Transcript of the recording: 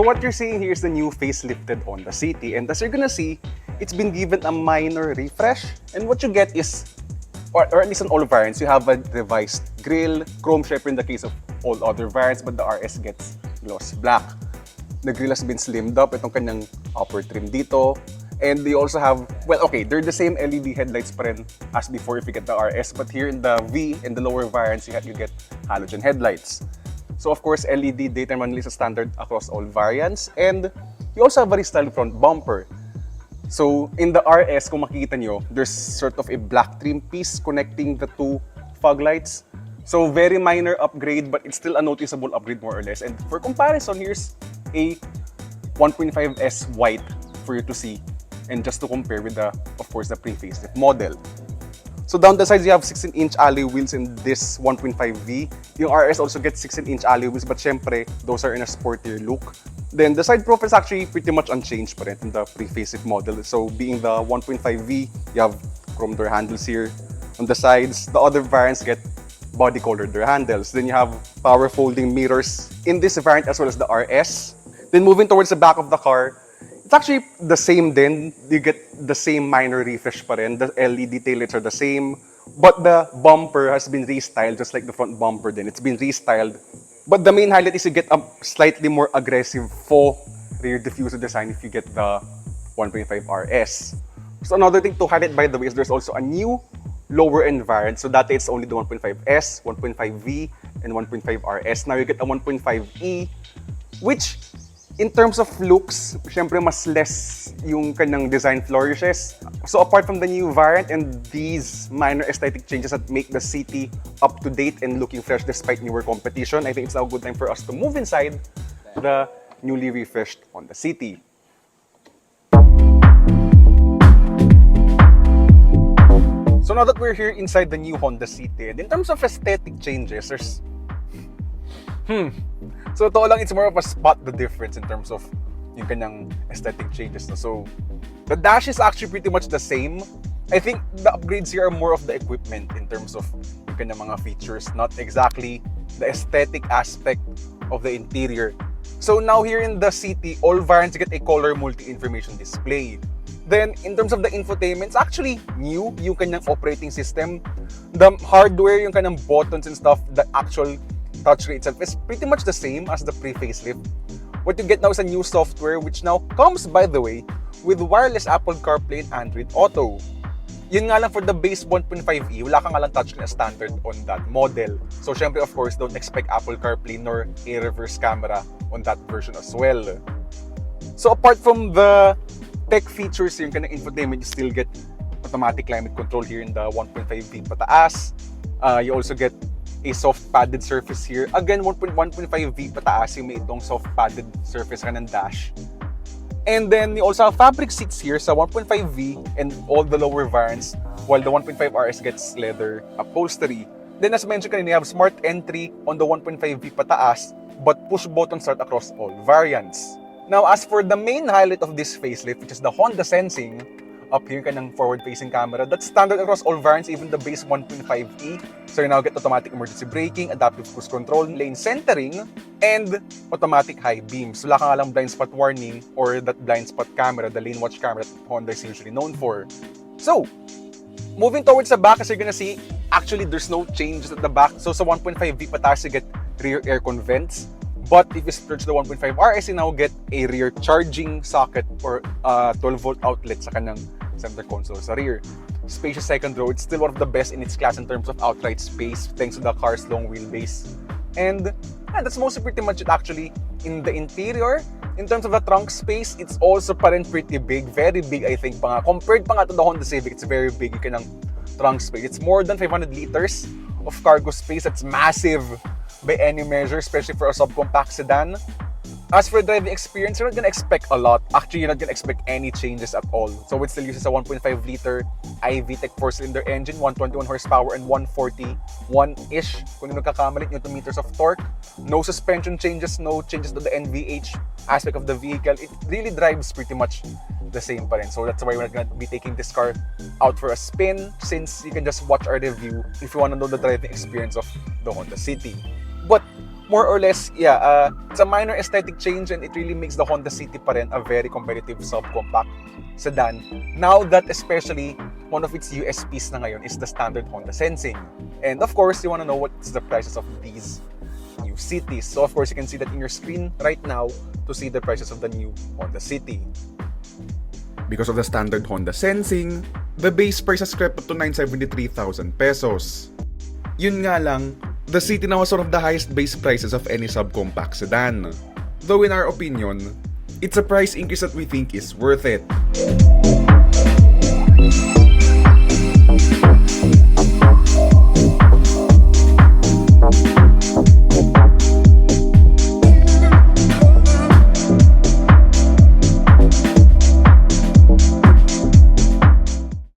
what you're seeing here is the new facelifted Honda City, and as you're gonna see, it's been given a minor refresh, and what you get is, or at least on all variants, you have a revised grille, chrome stripe in the case of all other variants, but the RS gets gloss black. The grille has been slimmed up, itong kanyang upper trim dito, and they also have, well, okay, they're the same LED headlights pa rin as before if you get the RS, but here in the V, in the lower variants, you get halogen headlights. So of course, LED daytime running is a standard across all variants, and you also have a restyled front bumper. So in the RS, kung makikita nyo, there's sort of a black trim piece connecting the two fog lights. So very minor upgrade, but it's still a noticeable upgrade more or less. And for comparison, here's a 1.5S white for you to see, and just to compare with the, of course, the pre-facelift model. So down the sides, you have 16-inch alloy wheels in this 1.5V. Yung RS also gets 16-inch alloy wheels, but syempre, those are in a sportier look. Then the side profile is actually pretty much unchanged pa rin in the pre-facelift model. So being the 1.5V, you have chrome door handles here. On the sides, the other variants get body-colored door handles. Then you have power folding mirrors in this variant as well as the RS. Then moving towards the back of the car, it's actually the same din. You get the same minor refresh pa rin. The LED taillights are the same. But the bumper has been restyled just like the front bumper din. It's been restyled. But the main highlight is you get a slightly more aggressive faux rear diffuser design if you get the 1.5 RS. So another thing to highlight, by the way, is there's also a new lower end variant. So that it's only the 1.5S, 1.5V, and 1.5 RS. Now you get a 1.5E, which in terms of looks, syempre mas less yung kanyang design flourishes. So apart from the new variant and these minor aesthetic changes that make the City up to date and looking fresh despite newer competition, I think it's now a good time for us to move inside the newly refreshed Honda City. So now that we're here inside the new Honda City, and in terms of aesthetic changes, there's So ito lang, it's more of a spot the difference in terms of yung kanyang aesthetic changes. So the dash is actually pretty much the same. I think the upgrades here are more of the equipment in terms of yung kanyang mga features, not exactly the aesthetic aspect of the interior. So now here in the City, all variants get a color multi-information display. Then in terms of the infotainment, it's actually new, yung kanyang operating system. The hardware, yung kanyang buttons and stuff, the actual touchscreen itself is pretty much the same as the pre-facelift. What you get now is a new software which now comes, by the way, with wireless Apple CarPlay and Android Auto. Yun nga lang for the base 1.5e, wala ka nga lang touchscreen as standard on that model. So syempre, of course, don't expect Apple CarPlay nor a reverse camera on that version as well. So apart from the tech features, yung kanang infotainment, you still get automatic climate control here in the 1.5V pataas. You also get a soft padded surface here. Again, 1.5V pataas yung may itong soft padded surface ka ng dash. And then you also have fabric seats here sa 1.5V and all the lower variants, while the 1.5 RS gets leather upholstery. Then as mentioned kanina, you have smart entry on the 1.5V pataas, but push button start across all variants. Now as for the main highlight of this facelift, which is the Honda Sensing, up here ka ng forward-facing camera. That's standard across all variants, even the base 1.5e. So you now get automatic emergency braking, adaptive cruise control, lane centering, and automatic high beams. Wala ka nga lang blind spot warning or that blind spot camera, the lane watch camera that Honda is usually known for. So, moving towards the back, as you're gonna see, actually there's no changes at the back. So sa 1.5V pataas, you get rear aircon vents. But if you search the 1.5 RS, you now get a rear charging socket or 12-volt outlet sa kanang center console sa rear. Spacious Second Row, it's still one of the best in its class in terms of outright space thanks to the car's long wheelbase. And that's mostly pretty much it actually. In the interior, in terms of the trunk space, it's also pa rin pretty big. Very big, I think. Compared pa nga to the Honda Civic, it's very big yung kanang trunk space. It's more than 500 liters of cargo space. That's massive by any measure, especially for a subcompact sedan. As for driving experience, you're not gonna expect a lot. Actually, you're not gonna expect any changes at all. So it still uses a 1.5-liter iVTEC 4-cylinder engine, 121 horsepower and 141-ish, kung hindi nagkakamali, Nm of torque. No suspension changes, no changes to the NVH aspect of the vehicle. It really drives pretty much the same pa rin. So that's why we're gonna be taking this car out for a spin, since you can just watch our review if you wanna know the driving experience of the Honda City. But more or less, it's a minor aesthetic change and it really makes the Honda City pa rin a very competitive subcompact sedan. Now that especially one of its USPs na ngayon is the standard Honda sensing. And of course, you want to know what's the prices of these new cities. So of course, you can see that in your screen right now to see the prices of the new Honda City. Because of the standard Honda sensing, the base price has crept up to 973,000 pesos. Yun nga lang, the City now was one of the highest base prices of any subcompact sedan. Though in our opinion, it's a price increase that we think is worth it.